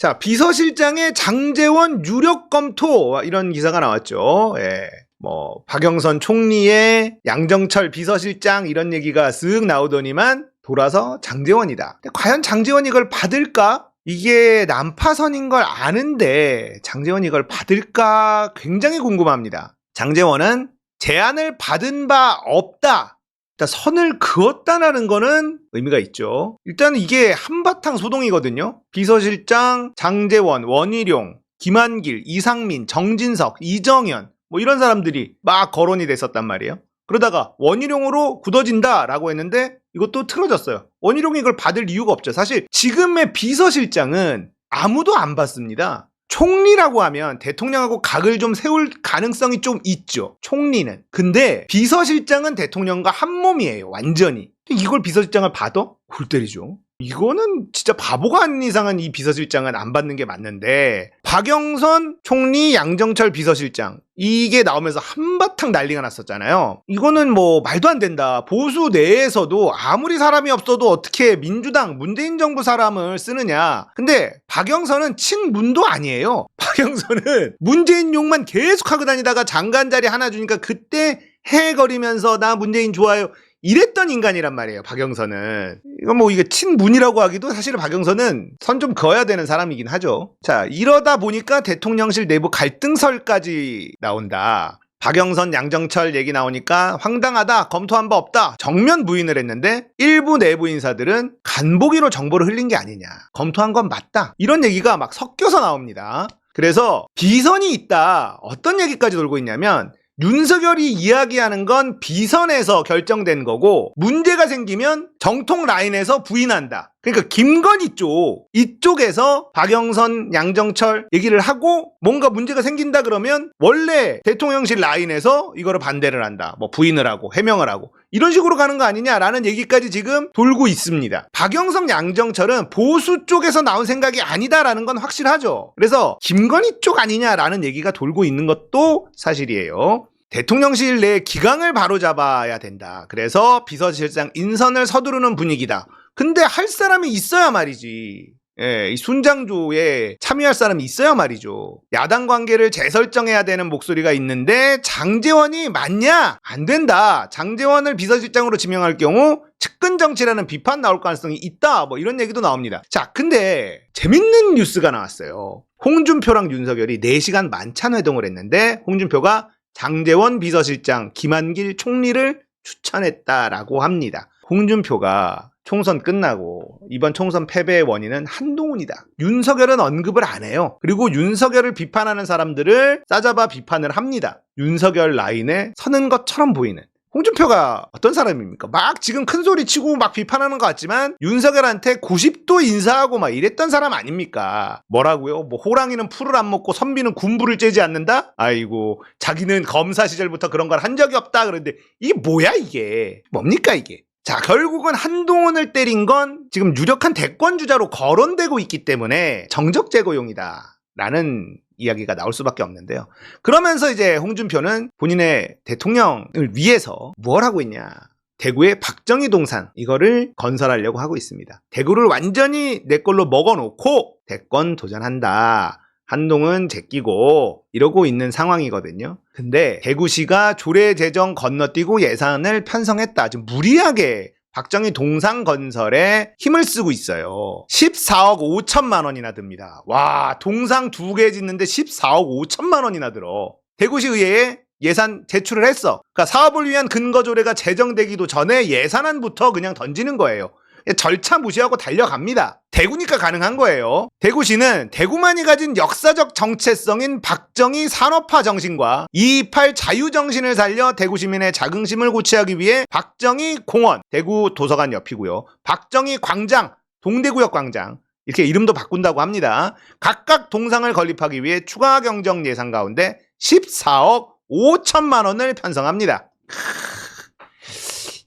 자, 비서실장의 장제원 유력 검토 이런 기사가 나왔죠. 예. 뭐 박영선 총리의 양정철 비서실장 이런 얘기가 쓱 나오더니만 돌아서 장제원이다. 근데 과연 장제원이 이걸 받을까? 이게 난파선인 걸 아는데 장제원이 이걸 받을까 굉장히 궁금합니다. 장제원은 제안을 받은 바 없다. 일단 선을 그었다라는 거는 의미가 있죠. 일단 이게 한바탕 소동이거든요. 비서실장 장제원, 원희룡, 김한길, 이상민, 정진석, 이정현 뭐 이런 사람들이 막 거론이 됐었단 말이에요. 그러다가 원희룡으로 굳어진다라고 했는데 이것도 틀어졌어요. 원희룡이 이걸 받을 이유가 없죠. 사실 지금의 비서실장은 아무도 안 받습니다. 총리라고 하면 대통령하고 각을 좀 세울 가능성이 좀 있죠. 총리는. 근데 비서실장은 대통령과 한 몸이에요. 완전히. 이걸 비서실장을 받아? 골 때리죠. 이거는 진짜 바보가 아닌 이상은 이 비서실장은 안 받는 게 맞는데 박영선 총리 양정철 비서실장 이게 나오면서 한바탕 난리가 났었잖아요. 이거는 뭐 말도 안 된다. 보수 내에서도 아무리 사람이 없어도 어떻게 민주당 문재인 정부 사람을 쓰느냐. 근데 박영선은 친문도 아니에요. 박영선은 문재인 욕만 계속 하고 다니다가 장관 자리 하나 주니까 그때 헤헤거리면서 나 문재인 좋아요 이랬던 인간이란 말이에요. 박영선은. 이건 뭐 이게 친문이라고 하기도 사실은 박영선은 선 좀 그어야 되는 사람이긴 하죠. 자, 이러다 보니까 대통령실 내부 갈등설까지 나온다. 박영선, 양정철 얘기 나오니까 황당하다, 검토한 바 없다, 정면 부인을 했는데 일부 내부 인사들은 간보기로 정보를 흘린 게 아니냐, 검토한 건 맞다, 이런 얘기가 막 섞여서 나옵니다. 그래서 비선이 있다. 어떤 얘기까지 돌고 있냐면 윤석열이 이야기하는 건 비선에서 결정된 거고 문제가 생기면 정통 라인에서 부인한다. 그러니까 김건희 쪽 이쪽에서 박영선, 양정철 얘기를 하고 뭔가 문제가 생긴다 그러면 원래 대통령실 라인에서 이거를 반대를 한다. 뭐 부인을 하고 해명을 하고 이런 식으로 가는 거 아니냐라는 얘기까지 지금 돌고 있습니다. 박영선, 양정철은 보수 쪽에서 나온 생각이 아니다라는 건 확실하죠. 그래서 김건희 쪽 아니냐라는 얘기가 돌고 있는 것도 사실이에요. 대통령실 내 기강을 바로잡아야 된다. 그래서 비서실장 인선을 서두르는 분위기다. 근데 할 사람이 있어야 말이지. 예, 이 순장조에 참여할 사람이 있어야 말이죠. 야당 관계를 재설정해야 되는 목소리가 있는데 장제원이 맞냐? 안 된다. 장제원을 비서실장으로 지명할 경우 측근 정치라는 비판 나올 가능성이 있다. 뭐 이런 얘기도 나옵니다. 자, 근데 재밌는 뉴스가 나왔어요. 홍준표랑 윤석열이 4시간 만찬 회동을 했는데 홍준표가 장제원 비서실장, 김한길 총리를 추천했다라고 합니다. 홍준표가 총선 끝나고 이번 총선 패배의 원인은 한동훈이다. 윤석열은 언급을 안 해요. 그리고 윤석열을 비판하는 사람들을 싸잡아 비판을 합니다. 윤석열 라인에 서는 것처럼 보이는. 홍준표가 어떤 사람입니까? 막 지금 큰 소리 치고 막 비판하는 것 같지만 윤석열한테 90도 인사하고 막 이랬던 사람 아닙니까? 뭐라고요? 뭐 호랑이는 풀을 안 먹고 선비는 군부를 째지 않는다? 아이고, 자기는 검사 시절부터 그런 걸 한 적이 없다. 그런데 이게 뭐야 이게? 뭡니까 이게? 자, 결국은 한동훈을 때린 건 지금 유력한 대권주자로 거론되고 있기 때문에 정적 제거용이다 라는 이야기가 나올 수밖에 없는데요. 그러면서 이제 홍준표는 본인의 대통령을 위해서 뭘 하고 있냐. 대구의 박정희 동산 이거를 건설하려고 하고 있습니다. 대구를 완전히 내 걸로 먹어놓고 대권 도전한다. 한동훈 제끼고 이러고 있는 상황이거든요. 근데 대구시가 조례제정 건너뛰고 예산을 편성했다. 지금 무리하게 박정희 동상 건설에 힘을 쓰고 있어요. 14억 5천만 원이나 듭니다. 와, 동상 2개 짓는데 14억 5천만 원이나 들어. 대구시 의회에 예산 제출을 했어. 그러니까 사업을 위한 근거조례가 제정되기도 전에 예산안부터 그냥 던지는 거예요. 절차 무시하고 달려갑니다. 대구니까 가능한 거예요. 대구시는 대구만이 가진 역사적 정체성인 박정희 산업화 정신과 228 자유정신을 살려 대구 시민의 자긍심을 고취하기 위해 박정희 공원, 대구 도서관 옆이고요. 박정희 광장, 동대구역 광장 이렇게 이름도 바꾼다고 합니다. 각각 동상을 건립하기 위해 추가 경정 예산 가운데 14억 5천만 원을 편성합니다.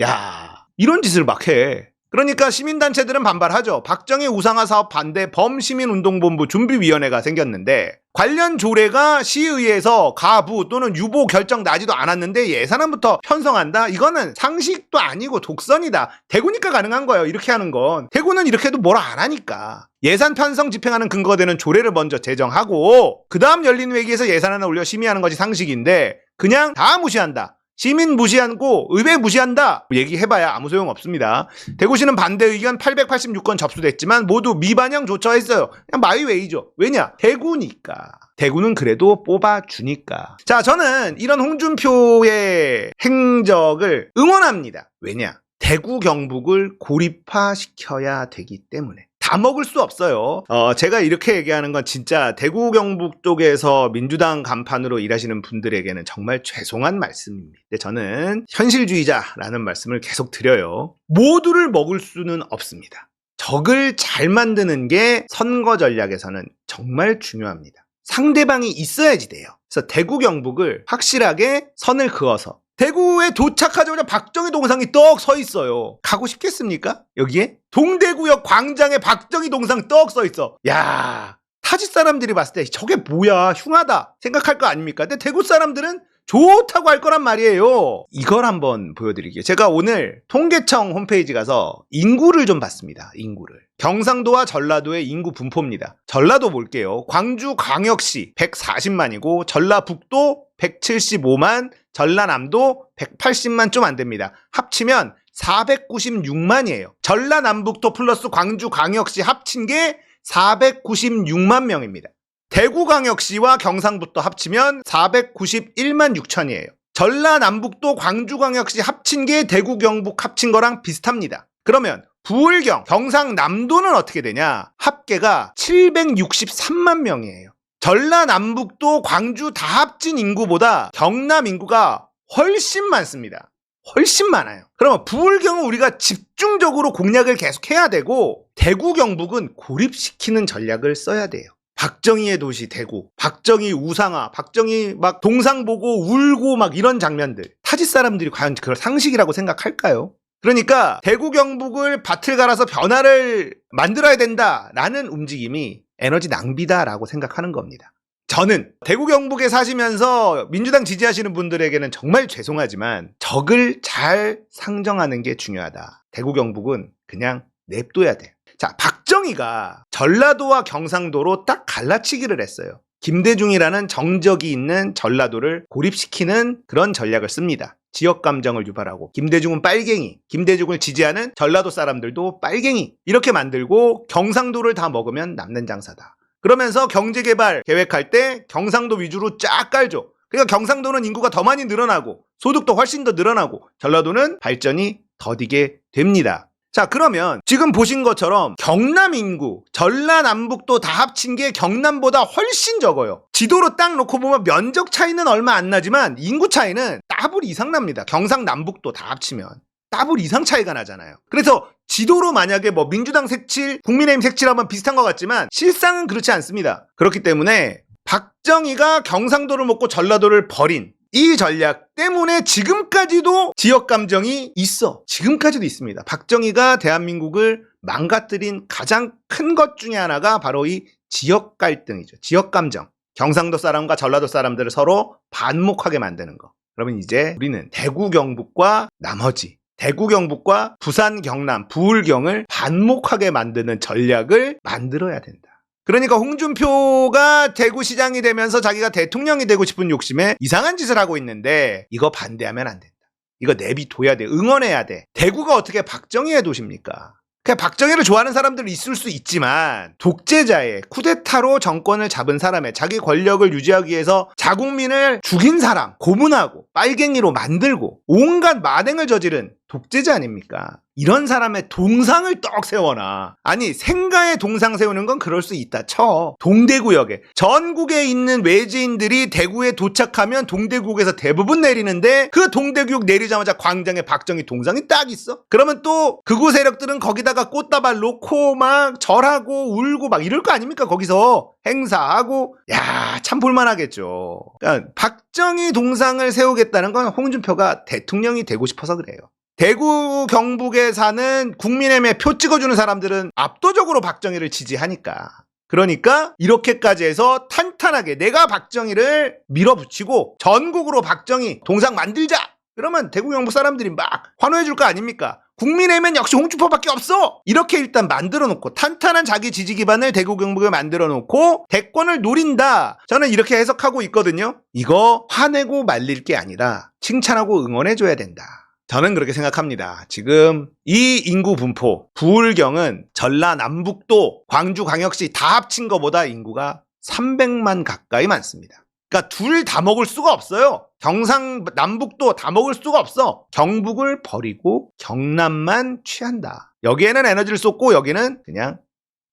야, 이런 짓을 막 해. 그러니까 시민단체들은 반발하죠. 박정희 우상화 사업 반대 범시민운동본부 준비위원회가 생겼는데 관련 조례가 시의회에서 가부 또는 유보 결정 나지도 않았는데 예산안부터 편성한다? 이거는 상식도 아니고 독선이다. 대구니까 가능한 거예요. 이렇게 하는 건. 대구는 이렇게 해도 뭐라 안 하니까. 예산 편성 집행하는 근거가 되는 조례를 먼저 제정하고 그 다음 열린 회기에서 예산안을 올려 심의하는 것이 상식인데 그냥 다 무시한다. 시민 무시하고 의회 무시한다 얘기해봐야 아무 소용 없습니다. 대구시는 반대 의견 886건 접수됐지만 모두 미반영 조처했어요. 그냥 마이웨이죠. 왜냐? 대구니까. 대구는 그래도 뽑아주니까. 자, 저는 이런 홍준표의 행적을 응원합니다. 왜냐? 대구 경북을 고립화시켜야 되기 때문에. 다 먹을 수 없어요. 제가 이렇게 얘기하는 건 진짜 대구 경북 쪽에서 민주당 간판으로 일하시는 분들에게는 정말 죄송한 말씀입니다. 저는 현실주의자라는 말씀을 계속 드려요. 모두를 먹을 수는 없습니다. 적을 잘 만드는 게 선거 전략에서는 정말 중요합니다. 상대방이 있어야지 돼요. 그래서 대구 경북을 확실하게 선을 그어서 대구에 도착하자마자 박정희 동상이 떡 서 있어요. 가고 싶겠습니까? 여기에? 동대구역 광장에 박정희 동상 떡 서 있어. 야, 타지 사람들이 봤을 때 저게 뭐야, 흉하다 생각할 거 아닙니까? 근데 대구 사람들은 좋다고 할 거란 말이에요. 이걸 한번 보여드릴게요. 제가 오늘 통계청 홈페이지 가서 인구를 좀 봤습니다. 인구를. 경상도와 전라도의 인구 분포입니다. 전라도 볼게요. 광주광역시 140만이고 전라북도 175만, 전라남도 180만 좀 안 됩니다. 합치면 496만이에요. 전라남북도 플러스 광주광역시 합친 게 496만 명입니다. 대구광역시와 경상북도 합치면 491만 6천이에요. 전라남북도 광주광역시 합친 게 대구 경북 합친 거랑 비슷합니다. 그러면 부울경, 경상남도는 어떻게 되냐? 합계가 763만 명이에요. 전라남북도 광주 다 합친 인구보다 경남 인구가 훨씬 많습니다. 훨씬 많아요. 그러면 부울경은 우리가 집중적으로 공략을 계속해야 되고 대구 경북은 고립시키는 전략을 써야 돼요. 박정희의 도시 대구, 박정희 우상화, 박정희 막 동상 보고 울고 막 이런 장면들. 타지 사람들이 과연 그걸 상식이라고 생각할까요? 그러니까 대구 경북을 밭을 갈아서 변화를 만들어야 된다라는 움직임이 에너지 낭비다라고 생각하는 겁니다. 저는 대구 경북에 사시면서 민주당 지지하시는 분들에게는 정말 죄송하지만 적을 잘 상정하는 게 중요하다. 대구 경북은 그냥 냅둬야 돼. 자, 박정희가 전라도와 경상도로 딱 갈라치기를 했어요. 김대중이라는 정적이 있는 전라도를 고립시키는 그런 전략을 씁니다. 지역 감정을 유발하고 김대중은 빨갱이, 김대중을 지지하는 전라도 사람들도 빨갱이 이렇게 만들고 경상도를 다 먹으면 남는 장사다. 그러면서 경제개발 계획할 때 경상도 위주로 쫙 깔죠. 그러니까 경상도는 인구가 더 많이 늘어나고 소득도 훨씬 더 늘어나고 전라도는 발전이 더디게 됩니다. 자, 그러면 지금 보신 것처럼 경남 인구, 전라남북도 다 합친 게 경남보다 훨씬 적어요. 지도로 딱 놓고 보면 면적 차이는 얼마 안 나지만 인구 차이는 더블 이상 납니다. 경상남북도 다 합치면 더블 이상 차이가 나잖아요. 그래서 지도로 만약에 뭐 민주당 색칠, 국민의힘 색칠하면 비슷한 것 같지만 실상은 그렇지 않습니다. 그렇기 때문에 박정희가 경상도를 먹고 전라도를 버린 이 전략 때문에 지금까지도 지역 감정이 있어. 지금까지도 있습니다. 박정희가 대한민국을 망가뜨린 가장 큰 것 중에 하나가 바로 이 지역 갈등이죠. 지역 감정. 경상도 사람과 전라도 사람들을 서로 반목하게 만드는 거. 그러면 이제 우리는 대구 경북과 나머지 대구 경북과 부산 경남 부울경을 반목하게 만드는 전략을 만들어야 된다. 그러니까 홍준표가 대구시장이 되면서 자기가 대통령이 되고 싶은 욕심에 이상한 짓을 하고 있는데 이거 반대하면 안 된다. 이거 내비둬야 돼. 응원해야 돼. 대구가 어떻게 박정희의 도시입니까? 그냥 박정희를 좋아하는 사람들 있을 수 있지만 독재자의 쿠데타로 정권을 잡은 사람의 자기 권력을 유지하기 위해서 자국민을 죽인 사람, 고문하고 빨갱이로 만들고 온갖 만행을 저지른 독재자 아닙니까? 이런 사람의 동상을 떡 세워놔. 아니 생가의 동상 세우는 건 그럴 수 있다 쳐. 동대구역에 전국에 있는 외지인들이 대구에 도착하면 동대구역에서 대부분 내리는데 그 동대구역 내리자마자 광장에 박정희 동상이 딱 있어. 그러면 또 극우 세력들은 거기다가 꽃다발 놓고 막 절하고 울고 막 이럴 거 아닙니까? 거기서 행사하고. 야, 참 볼만하겠죠. 그러니까 박정희 동상을 세우겠다는 건 홍준표가 대통령이 되고 싶어서 그래요. 대구 경북에 사는 국민의힘에 표 찍어주는 사람들은 압도적으로 박정희를 지지하니까. 그러니까 이렇게까지 해서 탄탄하게 내가 박정희를 밀어붙이고 전국으로 박정희 동상 만들자. 그러면 대구 경북 사람들이 막 환호해 줄 거 아닙니까? 국민의힘은 역시 홍준표밖에 없어. 이렇게 일단 만들어 놓고 탄탄한 자기 지지 기반을 대구 경북에 만들어 놓고 대권을 노린다. 저는 이렇게 해석하고 있거든요. 이거 화내고 말릴 게 아니라 칭찬하고 응원해 줘야 된다. 저는 그렇게 생각합니다. 지금 이 인구 분포, 부울경은 전라남북도, 광주광역시 다 합친 것보다 인구가 300만 가까이 많습니다. 그러니까 둘 다 먹을 수가 없어요. 경상남북도 다 먹을 수가 없어. 경북을 버리고 경남만 취한다. 여기에는 에너지를 쏟고 여기는 그냥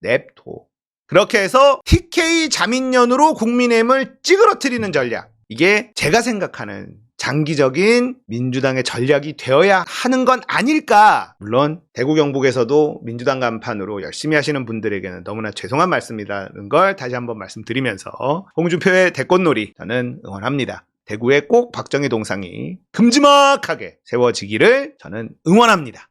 냅둬. 그렇게 해서 TK 자민련으로 국민의힘을 찌그러뜨리는 전략. 이게 제가 생각하는 장기적인 민주당의 전략이 되어야 하는 건 아닐까. 물론 대구 경북에서도 민주당 간판으로 열심히 하시는 분들에게는 너무나 죄송한 말씀이라는 걸 다시 한번 말씀드리면서 홍준표의 대권놀이 저는 응원합니다. 대구에 꼭 박정희 동상이 큼지막하게 세워지기를 저는 응원합니다.